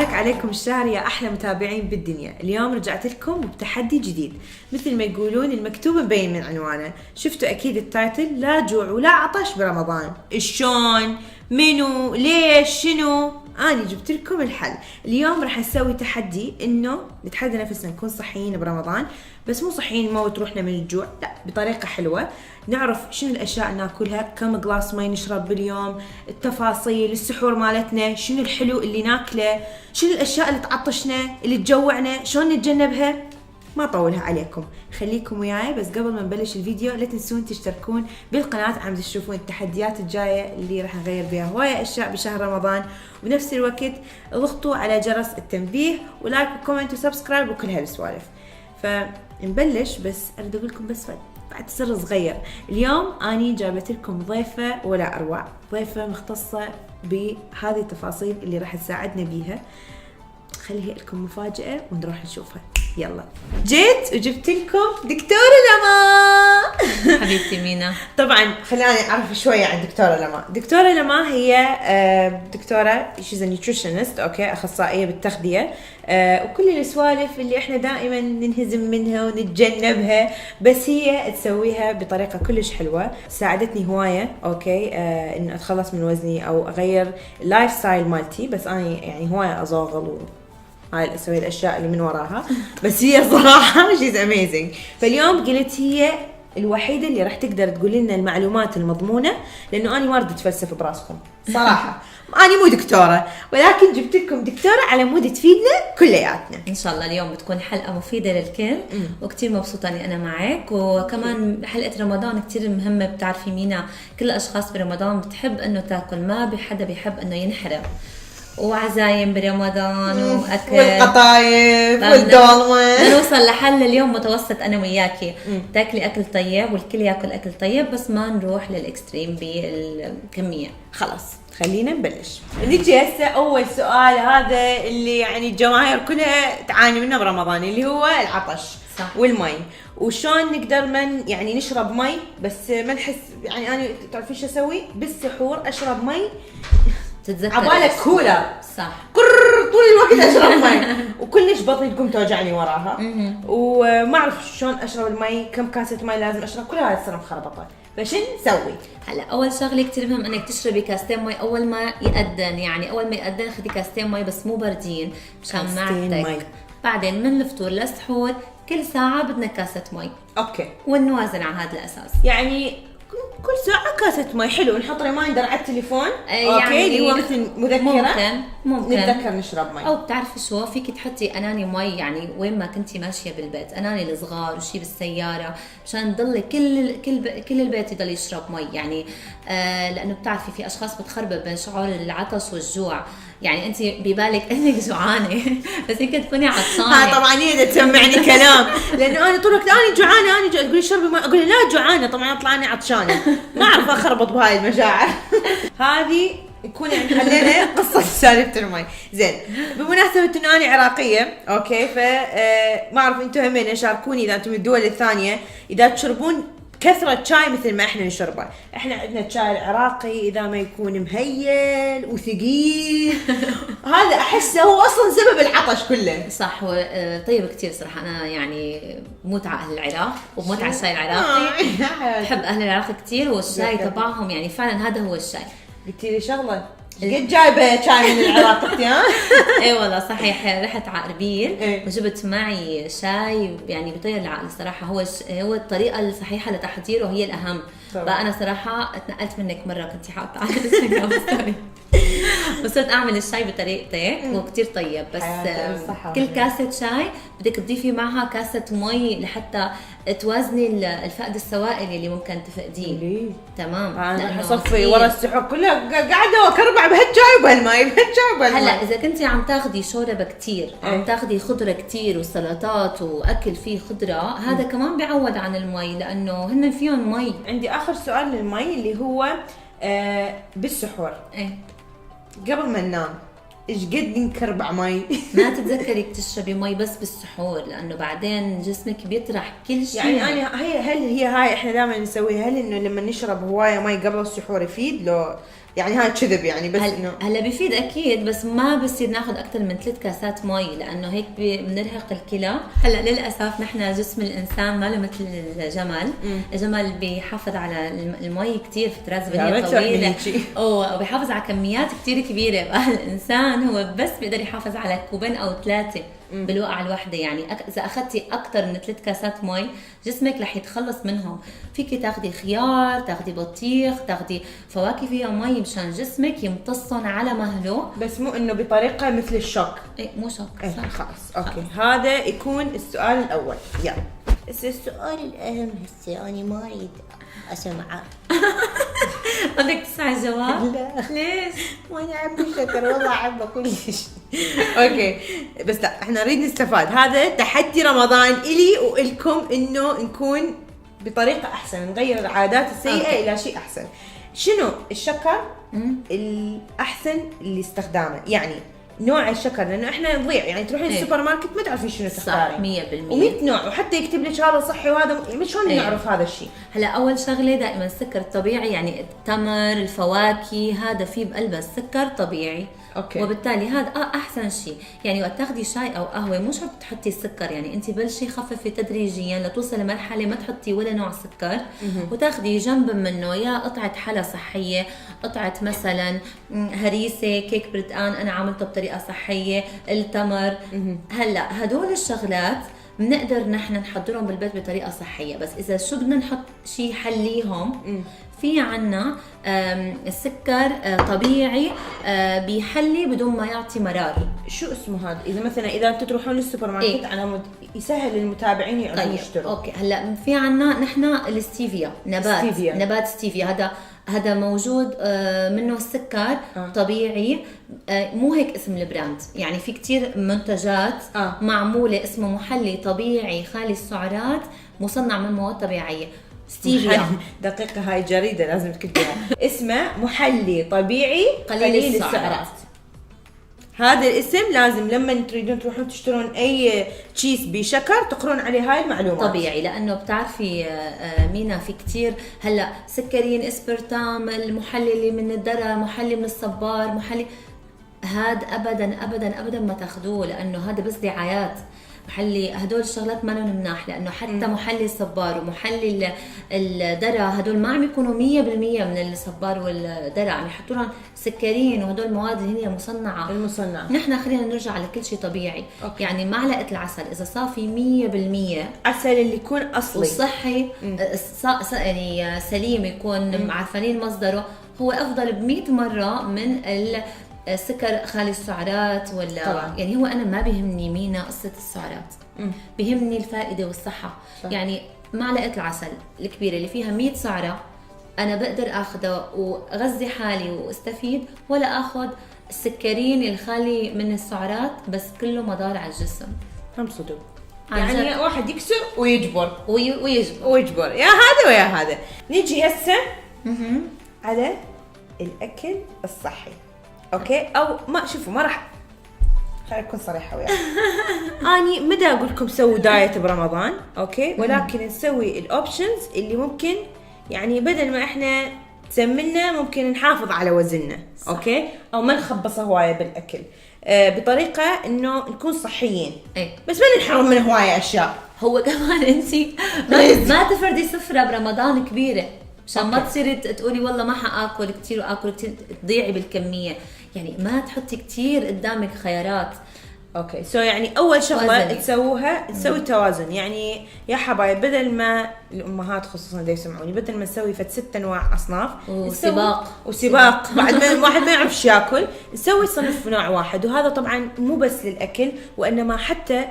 مبارك عليكم الشهر يا أحلى متابعين بالدنيا. اليوم رجعت لكم بتحدي جديد، مثل ما يقولون المكتوب مبين من عنوانه. شفتوا أكيد التايتل، لا جوع ولا عطش برمضان. شلون؟ منو؟ ليش؟ شنو؟ أنا جبت لكم الحل. اليوم راح نسوي تحدي إنه نتحدى نفسنا نكون صحيين برمضان، بس مو صحيين نموت روحنا من الجوع، لا، بطريقة حلوة. نعرف شنو الأشياء اللي ناكلها، كم جلاس ماء نشرب باليوم، التفاصيل، السحور مالتنا، شنو الحلو اللي ناكله، شنو الأشياء اللي تعطشنا اللي تجوعنا، شلون نتجنبها. ما طولها عليكم، خليكم وياي. بس قبل ما نبلش الفيديو لا تنسون تشتركون بالقناة، عم تشوفون التحديات الجاية اللي راح نغير بها هواية أشياء بشهر رمضان. وبنفس الوقت اضغطوا على جرس التنبيه ولايك وكومنت وسبسكرايب وكل هالسوالف. فنبلش، بس أريد أقول لكم بس بعد سر صغير. اليوم أني جابت لكم ضيفة ولا أروع، ضيفة مختصة بهذه التفاصيل اللي راح تساعدنا بيها. خليها لكم مفاجأة ونروح نشوفها. يلا، جيت وجبت لكم دكتورة لما. حبيبتي مينا. طبعا خليني أعرف شوية عن دكتورة لما. دكتورة لما هي دكتورة she's a nutritionist، أوكي، أخصائية بالتغذية، وكل السوالف اللي إحنا دائما ننهزم منها ونتجنبها، بس هي تسويها بطريقة كلش حلوة. ساعدتني هواية، أوكي، إن أتخلص من وزني أو أغير اللايف ستايل مالتي. بس أنا يعني هواية أزاغل هاي اسوي الاشياء اللي من وراها، بس هي صراحه she's amazing. فاليوم قلت هي الوحيده اللي راح تقدر تقول لنا المعلومات المضمونه، لانه انا ما اريد اتفلسف براسكم صراحه. انا مو دكتوره، ولكن جبت لكم دكتوره على مود تفيدنا كلياتنا ان شاء الله. اليوم بتكون حلقه مفيده للكل، وكتير مبسوطه اني انا معك. وكمان حلقه رمضان كتير مهمه. بتعرفي مينا، كل الاشخاص برمضان بتحب انه تاكل، ما بحدا بيحب انه ينحرم، وعزايم برمضان واكل والقطايف والدولمه. نوصل لحل اليووم متوسط انا وياكي، تاكلي اكل طيب والكل ياكل اكل طيب، بس ما نروح للاكستريم بالكميه. خلاص خلينا نبلش. نجي هسه اول سؤال، هذا اللي يعني الجماهير كلها تعاني منه برمضان، اللي هو العطش. صح. والمي، وشون نقدر من يعني نشرب مي بس ما نحس. يعني انا تعرفي شو اسوي بالسحور؟ اشرب مي تتذكر عبالك كولر، صح، طول الوقت اشرب مي وكلش بطني تقوم توجعني وراها، وما اعرف شلون اشرب المي، كم كاسه مي لازم اشرب، كل هذا السنه مخربطه. فشن نسوي؟ هلا اول شغله كثير مهم انك تشربي كاستين مي اول ما يأذن. يعني اول ما يأذن خدي كاستين مي، بس مو باردين مشان معدتك. بعدين من الفطور للسحور كل ساعه بدنا كاسه مي، اوكي، ونوازن على هذا الاساس. يعني كل ساعة كاسة مي. حلو، نحط ريمايندر على التليفون، يعني اوكي، اللي هو مثل مذكرة، ممكن نتذكر نشرب مي. او بتعرفي شو، فيك تحطي اناني مي يعني وين ما كنتي ماشيه بالبيت، اناني الصغار وشي بالسياره، مشان تضلي كل البيت يضل يشرب مي. يعني لانه بتعرفي في اشخاص بتخربط بين شعور العطش والجوع. يعني انت ببالك انك جوعانه بس يمكن تكوني عطشانه. طبعا هي تسمعني كلام، لانه انا طول الوقت انا جوعانه، تقول لي شربي مي، اقول لا جوعانه، طبعا اطلع اني عطشانه. ما اعرف اخربط بهاي المشاعر. هذه يكون يعني حلينا قصه سالفه المي. زين، بمناسبه انه انا عراقيه، اوكي، ما اعرف انتم همين شاركوني اذا انتم من الدول الثانيه اذا تشربون كثرة شاي مثل ما احنا نشربه. احنا عندنا الشاي العراقي اذا ما يكون مهيل وثقيل هذا احسه هو اصلا سبب العطش كله. صح، هو طيب كتير صراحة. انا يعني بموت على اهل العراق وبموت على الشاي العراقي. بحب اهل العراق كتير، والشاي تبعهم يعني فعلا هذا هو الشاي. قلتي لي شغله، قد جايبه شاي من العراق اختي؟ ها اي والله صحيح. رحت على اربيل وجبت معي شاي يعني بيطير العقل صراحه. هو الطريقه الصحيحه لتحضيره هي الاهم. بقى انا صراحه اتنقلت منك مره كنت حاطه على الانستغرام ستوري وصرت اعمل الشاي بطريقتي وكتير طيب. بس كل كاسه شاي بدك تضيفي معها كاسه مي لحتى توازني الفقد السوائل اللي ممكن تفقديه. تمام. انا حصفي ورا السحور كلها قاعده واكربع بهالشاي وبهالماء بهالشاي وبهالماء. هلا اذا كنتي عم تاخذي شوربه كتير، عم تاخذي خضره كتير وسلطات واكل فيه خضره، هذا كمان بيعوض عن المي لانه هن فيهم مي. عندي اخر سؤال للمي اللي هو بالسحور، قبل ما ننام ايش قد نكربع مي؟ ما تتذكري تشربي مي بس بالسحور، لانه بعدين جسمك بيطرح كل شيء. يعني انا هل هي هاي احنا دائما نسويها؟ هل انه لما نشرب هوايه مي قبل السحور يفيد؟ لو يعني هاي كذب يعني بس انه هلا بيفيد اكيد، بس ما بصير ناخذ اكثر من 3 كاسات مي لانه هيك بنرهق الكلى. هلا للاسف نحن جسم الانسان ما له مثل الجمل. الجمل بيحافظ على المي كثير فترات زمنيه طويله، وبيحافظ على كميات كثير كبيره. الانسان هو بس بيقدر يحافظ على 2 أو 3 بالوقعه الواحده. يعني اذا اخذتي اكثر من 3 كاسات مي جسمك رح يتخلص منهم. فيكي تاخدي خيار، تاخدي بطيخ، تاخدي فواكه فيها مي مشان جسمك يمتصن على مهله، بس مو انه بطريقه مثل الشوك. مو شوك. خلاص اوكي. هذا يكون السؤال الاول. يلا بس السؤال الأهم هسه أنا ما أريد أسمعه. بدك تسمع الجواب؟ لا ليش؟ وأنا عبي شكر والله عبي كلش. اوكي بس لا احنا نريد نستفاد. هذا تحدي رمضان إلي وإلكم انه نكون بطريقه احسن، نغير العادات السيئه الى شيء احسن. شنو الشكر الاحسن اللي استخدامه؟ يعني نوع الشكر، لانه احنا نضيع يعني تروحين السوبر ماركت ما تعرفين شنو تختارين. 100% و100 نوع، وحتى يكتب لك هذا صحي وهذا مش شلون نعرف هذا الشيء؟ هلا اول شغله دائما السكر الطبيعي، يعني التمر، الفواكه، هذا فيه بقلبه السكر طبيعي. أوكي. وبالتالي هذا احسن شيء. يعني وقت تاخذي شاي او قهوه مو شرط تحطي السكر، يعني انت بلشي خففي تدريجيا لتوصل لمرحله ما تحطي ولا نوع سكر، وتاخذي جنب منه يا قطعه حلا صحيه، قطعه مثلا هريسه، كيك برتقان انا عاملته بطريقه صحيه، التمر. هلا هدول الشغلات بنقدر نحن نحضرهم بالبيت بطريقه صحيه، بس اذا شو بدنا نحط شيء يحليهم، في عنا السكر طبيعي بيحلي بدون ما يعطي مرار. شو اسمه هذا؟ اذا مثلا اذا انتم تروحون للسوبر ماركت على يسهل للمتابعين يقدرون يشتروا. اوكي هلا في عنا نحن الستيفيا، نبات ستيفيا. هذا موجود منه السكر طبيعي. مو هيك اسم البراند، يعني في كتير منتجات معموله اسمه محلي طبيعي خالي السعرات مصنع من مواد طبيعيه. ستيفيا دقيقة، هاي جريدة لازم تكتبها. اسمه محلي طبيعي قليل السعرات. هذا الاسم لازم لما تريدون تروحون تشترون اي تشيز بشكر تقرون عليه هاي المعلومات. طبيعي، لانه بتعرفي مينا في كتير هلا سكرين، اسبرتام، المحلي اللي من الذرة، محلي من الصبار، محلي هذا ابدا ابدا ابدا ما تاخذوه، لانه هذا بس دعايات. محلي هدول الشغلات ما لهم مناح، لانه حتى محلي الصبار ومحلي الذرة هدول ما عم يكونوا 100% من الصبار والذرة، عم يحطوا لهم سكرين وهدول المواد اللي هي مصنعه. نحن خلينا نرجع على كل شيء طبيعي. أوكي. يعني معلقه العسل اذا صافي 100% عسل اللي يكون اصلي وصحي يعني سليم، يكون عارفين مصدره، هو افضل ب100 مره من السكر خالي السعرات. ولا طبعا. يعني هو انا ما بيهمني مينا قصه السعرات، بيهمني الفائده والصحه. صح. يعني معلقه العسل الكبيره اللي فيها 100 سعره انا بقدر اخذها واغذي حالي واستفيد، ولا اخذ السكرين الخالي من السعرات بس كله مضار على الجسم. هم صدق يعني واحد يكسر ويجبر ويجبر يا هذا ويا هذا. نيجي هسه على الاكل الصحي. اوكي او ما شوفوا ما راح خليني اكون صريحه وياكم. اني مدى اقول لكم سووا دايت برمضان اوكي، ولكن نسوي الاوبشنز اللي ممكن يعني بدل ما احنا تسمنا ممكن نحافظ على وزننا. صح. اوكي او ما نخبص هوايه بالاكل بطريقه انه نكون صحيين. بس ما ننحرم من هوايه اشياء. هو كمان انت ما تفردي سفره برمضان كبيره عشان ما تصيري تقولي والله ما حاكل كثير واكل كثير تضيعي بالكميه. يعني ما تحطي كثير قدامك خيارات. اوكي يعني اول شغله تسووها تسوي توازن. يعني يا حبايب بدل ما الامهات خصوصا اللي يسمعوني بدل ما نسوي 6 انواع اصناف وسباق بعد ما الواحد ما يعرف ايش ياكل، نسوي صنف نوع واحد. وهذا طبعا مو بس للاكل وانما حتى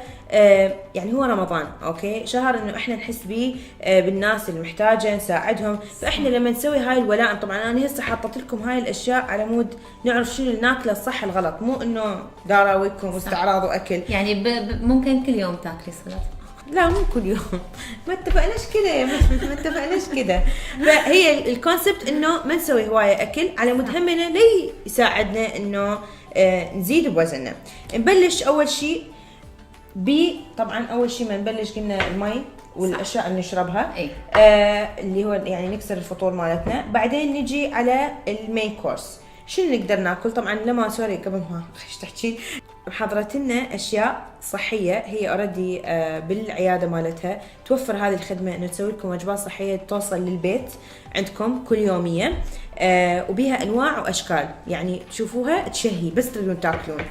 يعني هو رمضان اوكي شهر انه احنا نحس به بالناس المحتاجه نساعدهم. فاحنا لما نسوي هاي الولاء طبعا انا هسه حاطت لكم هاي الاشياء على مود نعرف شنو اللي ناكله الصح الغلط، مو انه دراويكم واستعراض واكل. يعني ممكن كل يوم تاكلي سلطه؟ لا مو كل يوم، ما اتفقناش كده ما اتفقناش كده. فهي الكونسبت انه ما نسوي هوايه اكل على مود همنا لي يساعدنا انه نزيد بوزننا. نبلش اول شيء طبعا اول شيء ما نبلش قلنا المي والاشياء اللي نشربها. أي. اللي هو يعني نكسر الفطور مالتنا. بعدين نجي على المين كورس. شنو نقدر ناكل؟ طبعا لما سوري قبل ما خش تحكي، محضرت لنا اشياء صحيه هي اوريدي بالعياده مالتها توفر هذه الخدمه، انه تسوي لكم وجبات صحيه توصل للبيت عندكم كل يوميه، وبيها انواع واشكال، يعني تشوفوها تشهي بس تريدون تاكلون.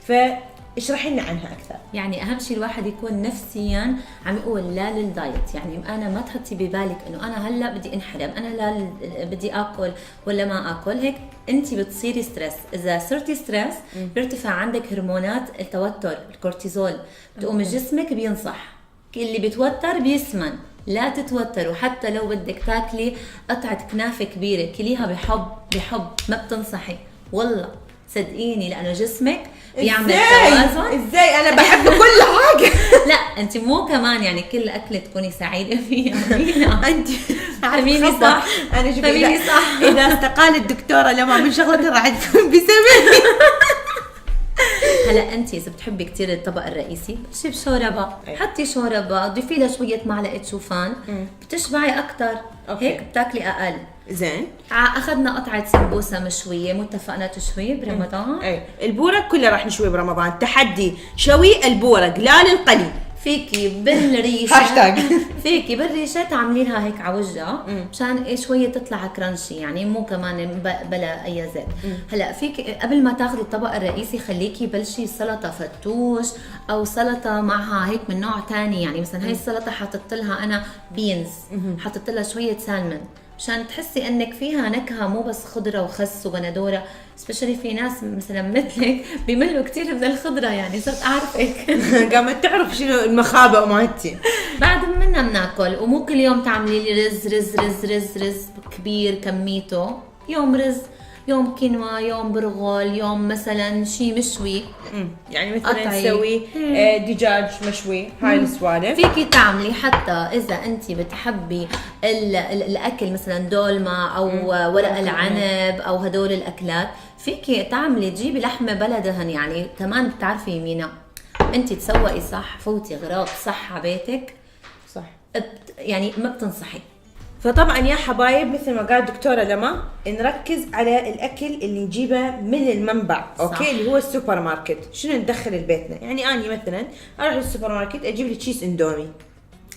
فاشرحي لنا عنها اكثر. يعني اهم شيء الواحد يكون نفسيا عم يقول لا للدايت، يعني انا ما تحطي ببالك انه انا هلا بدي انحرم، انا لا بدي اكل ولا ما اكل، هيك انت بتصيري ستريس. اذا صرتي ستريس بيرتفع عندك هرمونات التوتر، الكورتيزول، بتقوم جسمك بينصح، اللي بيتوتر بيسمن، لا تتوتروا. حتى لو بدك تاكلي قطعة كنافة كبيرة كليها بحب ما بتنصحي، والله صدقيني، لانه جسمك بيعمل توازن. ازاي انا بحب كل حاجه. لا انت مو كمان يعني كل اكله تكوني سعيده فيها. انت فهميني صح، انا شوفي فهميني صح. اذا استقالت الدكتوره لما من شغلتها راح تكون بسببي. هلا انت اذا بتحبي كثير الطبق الرئيسي بتجيب شوربه، حطي شوربه، ضيفي لها شويه معلقه شوفان، بتشبعي اكثر، هيك بتاكلي اقل. زين، اخذنا قطعه سمبوسه مشويه، مو اتفقنا تشوي برمضان؟ اي البورق كله راح نشوي برمضان، تحدي شوي البورق لا للقلي. فيكي بالريشه هاشتاج فيكي بالريشه تعملي لها هيك على وجهها مشان شويه تطلع كرانشي، يعني مو كمان بلا اي زيت. هلا فيكي قبل ما تاخذي الطبق الرئيسي خليكي بلشي سلطه فتوش او سلطه معها هيك من نوع ثاني، يعني مثلا هاي السلطه حطيت لها انا بينز، حطيت لها شويه سالمون مشان تحسي انك فيها نكهه، مو بس خضره وخس وبندوره. سبيشلي في ناس مثلا مثلك بيملوا كثير من الخضره، يعني صرت اعرفك. قامت تعرف شنو المخابئ مالتي. بعد منا بناكل، ومو كل يوم تعملي لي رز كبير كميته، يوم رز، يوم كينوا، يوم برغل، يوم مثلا شيء مشوي. يعني مثلا نسوي دجاج مشوي، هاي السوالف. فيكي تعملي حتى اذا انت بتحبي الاكل مثلا دولمه او ورق العنب او هدول الاكلات، فيكي تعملي تجيبي لحمه بلا دهن، يعني كمان بتعرفي يمينها انت تسوقي صح، فوتي غراض صح على بيتك صح، يعني ما بتنصحي. فطبعا يا حبايب مثل ما قال دكتورة لما، نركز على الاكل اللي نجيبه من المنبع، اوكي، اللي هو السوبر ماركت. شنو ندخل لبيتنا؟ يعني اني مثلا اروح للسوبر ماركت اجيب لي تشيز اندومي.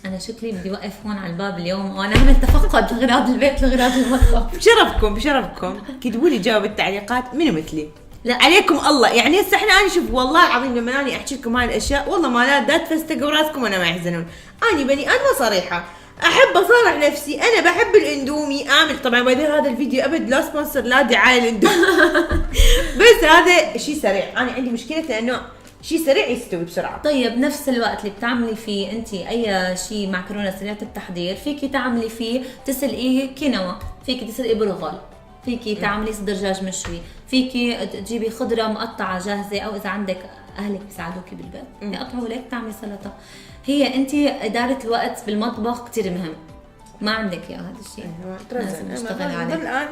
انا شكلي بدي اوقف هون على الباب اليوم وانا عملت تفقد لغراض البيت لغراض المطبخ. بشرفكم كتبوا لي جواب التعليقات منو مثلي. لا عليكم الله، يعني هسه احنا انا شوف والله العظيم لما اني احكي لكم هاي الاشياء والله ما لا تفستقوا راسكم وانا ما يحزنون. اني بني ادمه صريحه، احب اصارح نفسي، انا بحب الاندومي اعمل. طبعا بعدين هذا الفيديو ابد لا سبونسر لا دعايه الاندومي. بس هذا شيء سريع، انا عندي مشكله لانه شيء سريع يستوي بسرعه. طيب نفس الوقت اللي بتعملي فيه انت اي شيء معكرونه سريعه التحضير، فيكي تعملي فيه تسلقيه كينوا، فيكي تسلقي برغل، فيكي تعملي صدر دجاج مشوي، فيكي تجيبي خضره مقطعه جاهزه، او اذا عندك اهلك بيساعدوكي بالبيت يقطعوا لك تعملي سلطه. هي انت اداره الوقت بالمطبخ كثير مهم، ما عندك يا هذا الشيء. لازم نشتغل عليه. الان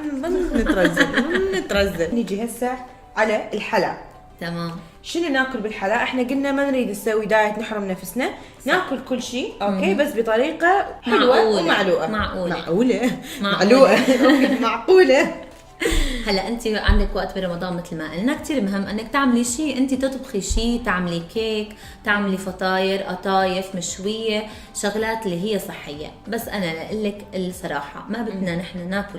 نترزل. نيجي هسه على الحلا. تمام. شنو ناكل بالحلا؟ احنا قلنا ما نريد نسوي دايت نحرم نفسنا، ناكل كل شيء اوكي بس بطريقه حلوه ومعلوقه. معقوله. هلا انت عندك وقت برمضان مثل ما قلنا كثير مهم انك تعملي شيء، انت تطبخي شيء، تعملي كيك، تعملي فطاير، قطايف مشويه، شغلات اللي هي صحيه. بس انا اقول لك الصراحه ما بدنا نحن ناكل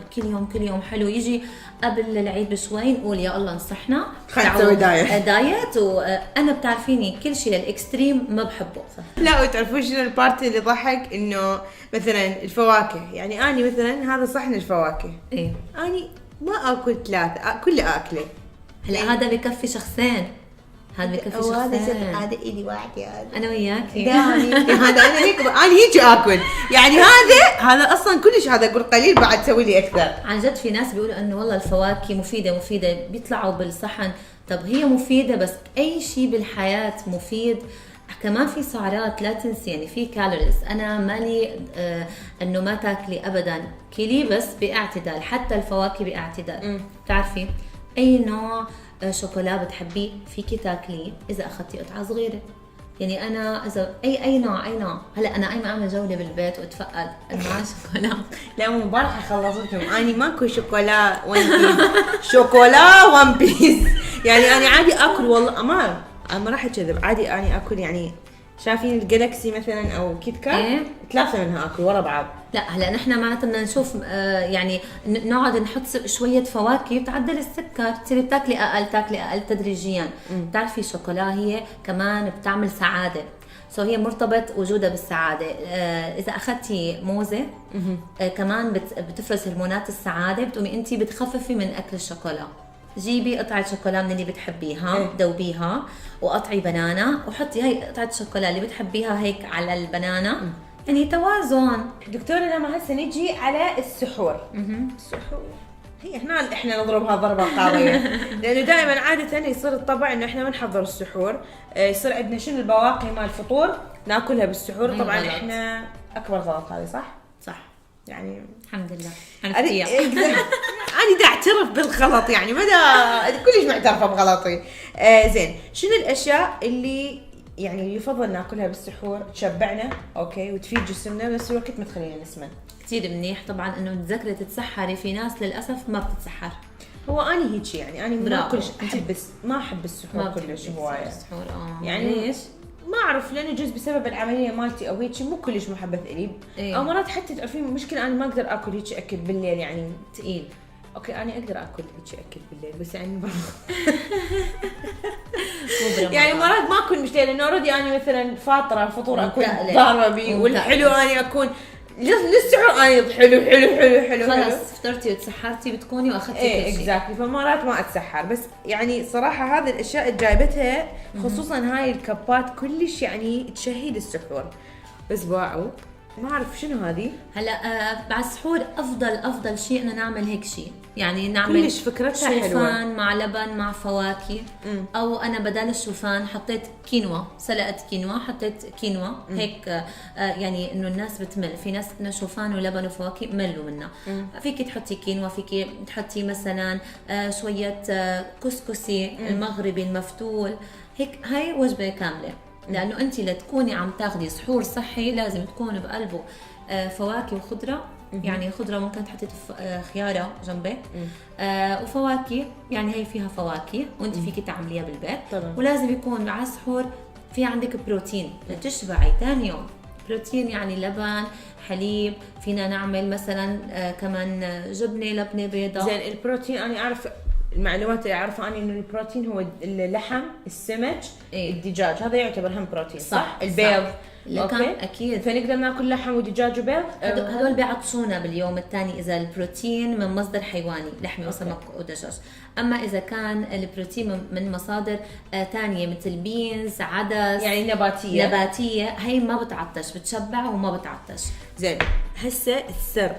كل يوم حلو، يجي قبل العيد بشوي نقول يا الله نصحنا خلينا نسوي دايت. وانا بتعرفيني كل شيء للاكستريم ما بحبه. لا وتعرفون شنو البارتي اللي ضحك؟ انه مثلا الفواكه، يعني اني مثلا هذا صحن الفواكه، ايه اني ما اكل 3 كل اكله. هلا هذا بكفي شخصين، هذا بكفي شخصين. هذا إلي وحدي، هذا انا وياكي. هذا انا هيك اكل، يعني هذا اصلا كلش، هذا اقول قليل بعد تسوي لي اكثر. عن جد في ناس بيقولوا انه والله الفواكه مفيده بيطلعوا بالصحن. طب هي مفيده، بس اي شيء بالحياه مفيد. كمان في سعرات لا تنسي، يعني في كالوريز. انا مالي انه ما تاكلي ابدا، كلي بس باعتدال، حتى الفواكه باعتدال. بتعرفي اي نوع شوكولا بتحبيه فيكي تاكليه اذا اخذتي قطعه صغيره، يعني انا اذا اي نوع هلا انا قايمه اعمل جوله بالبيت واتفقد انواع شوكولا. لا مو امبارح خلصتهم، اني ماكو شوكولا وان بيس. شوكولا وان بيس. يعني انا عادي اكل والله ما راح اكذب، عادي اني اكل يعني شايفين الجالكسي مثلا او كيت كات، إيه؟ 3 منها اكل ورا بعض. لا هلا نحن معناتها بدنا نشوف يعني نقعد نحط شويه فواكه بتعدل السكر، بتصيري بتاكلي اقل تدريجيا. بتعرفي الشوكولا هي كمان بتعمل سعاده، هي مرتبط وجودها بالسعاده. اذا اخذتي موزه كمان بتفرز هرمونات السعاده، بتقومي انت بتخففي من اكل الشوكولا. جيبي قطعه شوكولا من اللي بتحبيها، دوبيها وقطعي بنانا وحطي هي قطعه الشوكولا اللي بتحبيها هيك على البنانا، يعني توازن. دكتورة لما هسه نجي على السحور. السحور هي هنا احنا نضربها ضربة قاضية. لانه دائما عادة يصير الطبع انه احنا ما نحضر السحور، يصير عندنا شنو البواقي مال الفطور ناكلها بالسحور. طبعا غلط. احنا اكبر غلط هذه، صح؟ يعني الحمد لله أنا دا اعترف بالغلط، يعني مدى كلش معترفة بغلطي. زين، شنو الاشياء اللي يعني يفضل ناكلها بالسحور تشبعنا اوكي وتفيد جسمنا بنفس الوقت ما تخلينا نسمن؟ كثير منيح طبعا انه تذكري تتسحري، في ناس للاسف ما بتتسحر. هو اني هيك يعني انا ما كلش ما احب السحور كلش هوايه. يعني ليش؟ ما اعرف، لانه جزء بسبب العمليه مالتي او هيك مو كلش محبه الي. إيه؟ او مرات حتى تعرفين مشكله انا ما اقدر اكل هيك اكل بالليل، يعني ثقيل. اوكي انا اقدر اكل هيك اكل بالليل بس يعني مو يعني مرات ما اكون مشتاقه، لانه اوريدي انا مثلا فاطره الفطور اكون متقلة. ضاربه بيه، والحلو اني اكون للسحور اني حلو خلص فطرتي وتسحرتي بتكوني واخذتي ايه كل شيء. اكزاكتلي. فمرات ما اتسحر، بس يعني صراحه هذه الاشياء اللي جايبتها خصوصا هاي الكبات كلش يعني تشهي للسحور، بس باعوا ما اعرف شنو هذه. هلا بعد السحور افضل شيء انه نعمل هيك شيء، يعني نعمل كلش فكرتها حلوه، شوفان مع لبن مع فواكه. او انا بدال الشوفان حطيت كينوا، سلقت كينوا، حطيت كينوا هيك. يعني انه الناس بتمل، في ناس انه شوفان ولبن وفواكه ملوا منها. فيك تحطي كينوا، فيك تحطي مثلا شويه كسكسي المغربي المفتول، هيك هاي وجبه كامله. لانه انت لتكوني عم تاخذي سحور صحي لازم تكون بقلبه فواكه وخضره. يعني خضره ممكن تحطي خياره جنبك، وفواكه يعني هي فيها فواكه وانت فيك تعمليها بالبيت طبعا. ولازم يكون على السحور في عندك بروتين لتشبعي ثاني يوم. بروتين يعني لبن، حليب، فينا نعمل مثلا كمان جبنه، لبنه بيضاء. زين البروتين انا اعرف المعلومات اللي اعرفها انه البروتين هو اللحم، السمك، إيه؟ الدجاج، هذا يعتبر هم بروتين صح. البيض اوكي اكيد. فنقدر ناكل لحم ودجاج وبيض. هدول بيعطشونا باليوم الثاني اذا البروتين من مصدر حيواني، لحمه وسمك ودجاج. اما اذا كان البروتين من مصادر ثانيه مثل بينز، عدس، يعني نباتيه، هي ما بتعطش، بتشبع وما بتعطش. زين هسه السر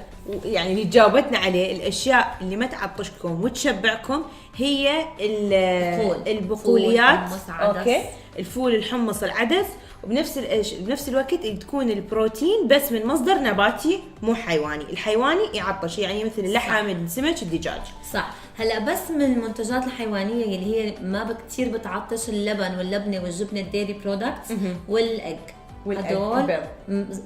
يعني اللي جاوبتنا عليه، الاشياء اللي ما تعطشكم وتشبعكم هي البقوليات، اوكي، الفول، الحمص، العدس، وبنفس الوقت تكون البروتين بس من مصدر نباتي مو حيواني. الحيواني يعطش، يعني مثل اللحم، السمك، الدجاج. صح. هلا بس من المنتجات الحيوانيه اللي هي ما كثير بتعطش اللبن واللبنه والجبنه الديري برودكتس والاج، هدول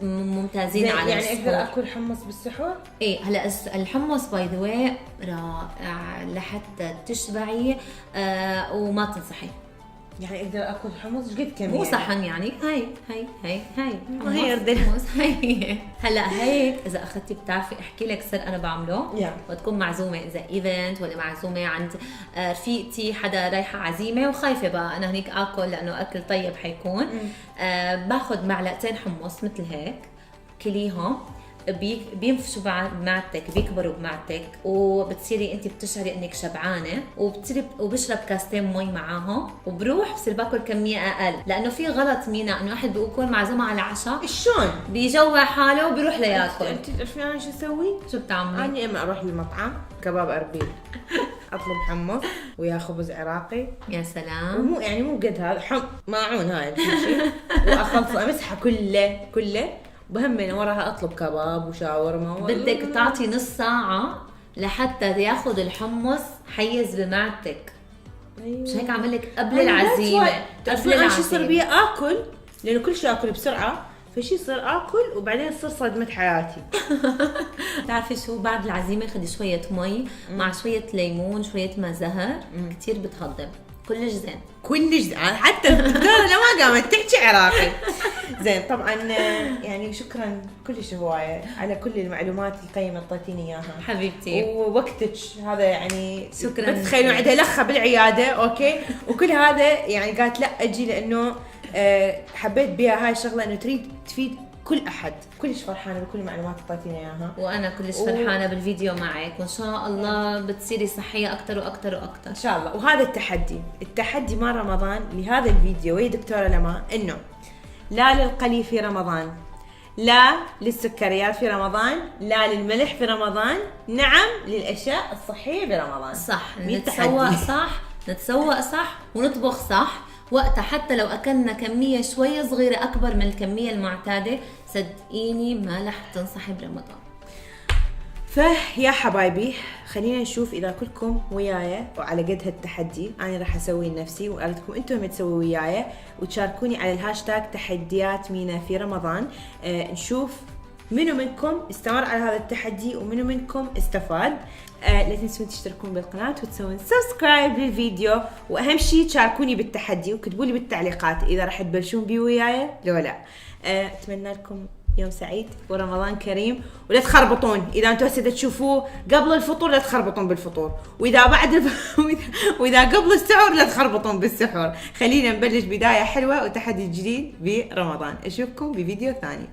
ممتازين على يعني السحور. اقدر اكل حمص بالسحور؟ ايه هلا الحمص باي ذا واي رائع لحتى تشبعي وما تنصحي. يعني اقدر اكل حمص قد كم؟ مو صحن يعني هاي غير حمص هاي. هلا هيك اذا اخذتي بتعرفي احكي لك سر انا بعمله وتكون معزومه، اذا ايفنت ولا معزومه عند رفيقتي، حدا رايحه عزيمه وخايفه بقى انا هنيك اكل لانه اكل طيب حيكون، باخذ معلقتين حمص مثل هيك كليهم، بينفشوا بمعدتك، بيكبروا بمعدتك، وبتصيري انت بتشعري انك شبعانه، وبشرب كاستين مي معاهم، وبروح بصير باكل كميه اقل. لانه في غلط مينا انه واحد بيكون معزومه على عشاء شلون بيجوع حاله وبيروح لياكل. انت تعرفين انا شو اسوي؟ شو بتعملي؟ اني اما اروح للمطعم كباب اربيل اطلب حمص ويا خبز عراقي، يا سلام، ومو يعني مو قد هذا ماعون هاي كل شيء، واخلصه امسحه كله وبهمين وراها اطلب كباب وشاورما بدك تعطي نص ساعه لحتى ياخذ الحمص حيز بمعدتك. مش هيك عمل لك قبل العزيمه؟ قبل العزيمه شو صار بي اكل لانه كل شيء اكل بسرعه، فشي يصير اكل وبعدين تصير صدمه حياتي. بتعرفي شو بعد العزيمه خدي شويه مي مع شويه ليمون شويه ماء زهر، كثير بتهضم كلش زين. كلش حتى الدكتوره لما قامت تحكي عراقي. زين طبعا يعني شكرا كلش هوايه على كل المعلومات القيمه اللي اعطيتيني اياها حبيبتي، ووقتك هذا يعني شكرا. بس تخيلوا عندها لخه بالعياده اوكي، وكل هذا يعني قالت لا اجي لانه حبيت بها هاي الشغله انه تريد تفيد كل احد. كلش فرحانه بكل المعلومات اللي اعطيتينا اياها، وانا كلش فرحانه بالفيديو معك، وان شاء الله بتصيري صحيه اكثر واكثر واكثر ان شاء الله. وهذا التحدي مال رمضان لهذا الفيديو ويا دكتوره لما، انه لا للقلي في رمضان، لا للسكريات في رمضان، لا للملح في رمضان، نعم للاشياء الصحيه برمضان. صح، نتسوق صح ونطبخ صح. وقتها حتى لو اكلنا كميه شويه صغيره اكبر من الكميه المعتاده، صدقيني ما رح تنصحي برمضان. فيا حبايبي خلينا نشوف اذا كلكم وياي وعلى قد هالتحدي انا راح اسوي لنفسي، وقالتكم انتم هم تسووا وياي وتشاركوني على الهاشتاج تحديات مينا في رمضان. نشوف منو منكم استمر على هذا التحدي ومنو منكم استفاد. لا تنسون تشتركون بالقناة وتسوون سبسكرايب للفيديو، واهم شيء تشاركوني بالتحدي وكتبوا لي بالتعليقات اذا راح تبلشون بي وياي لو لا. اتمنى لكم يوم سعيد ورمضان كريم، ولا تخربطون اذا انتم هسه تشوفوه قبل الفطور لا تخربطون بالفطور، واذا بعد واذا قبل السحور لا تخربطون بالسحور. خلينا نبلش بداية حلوة وتحدي جديد برمضان. اشوفكم بفيديو ثاني.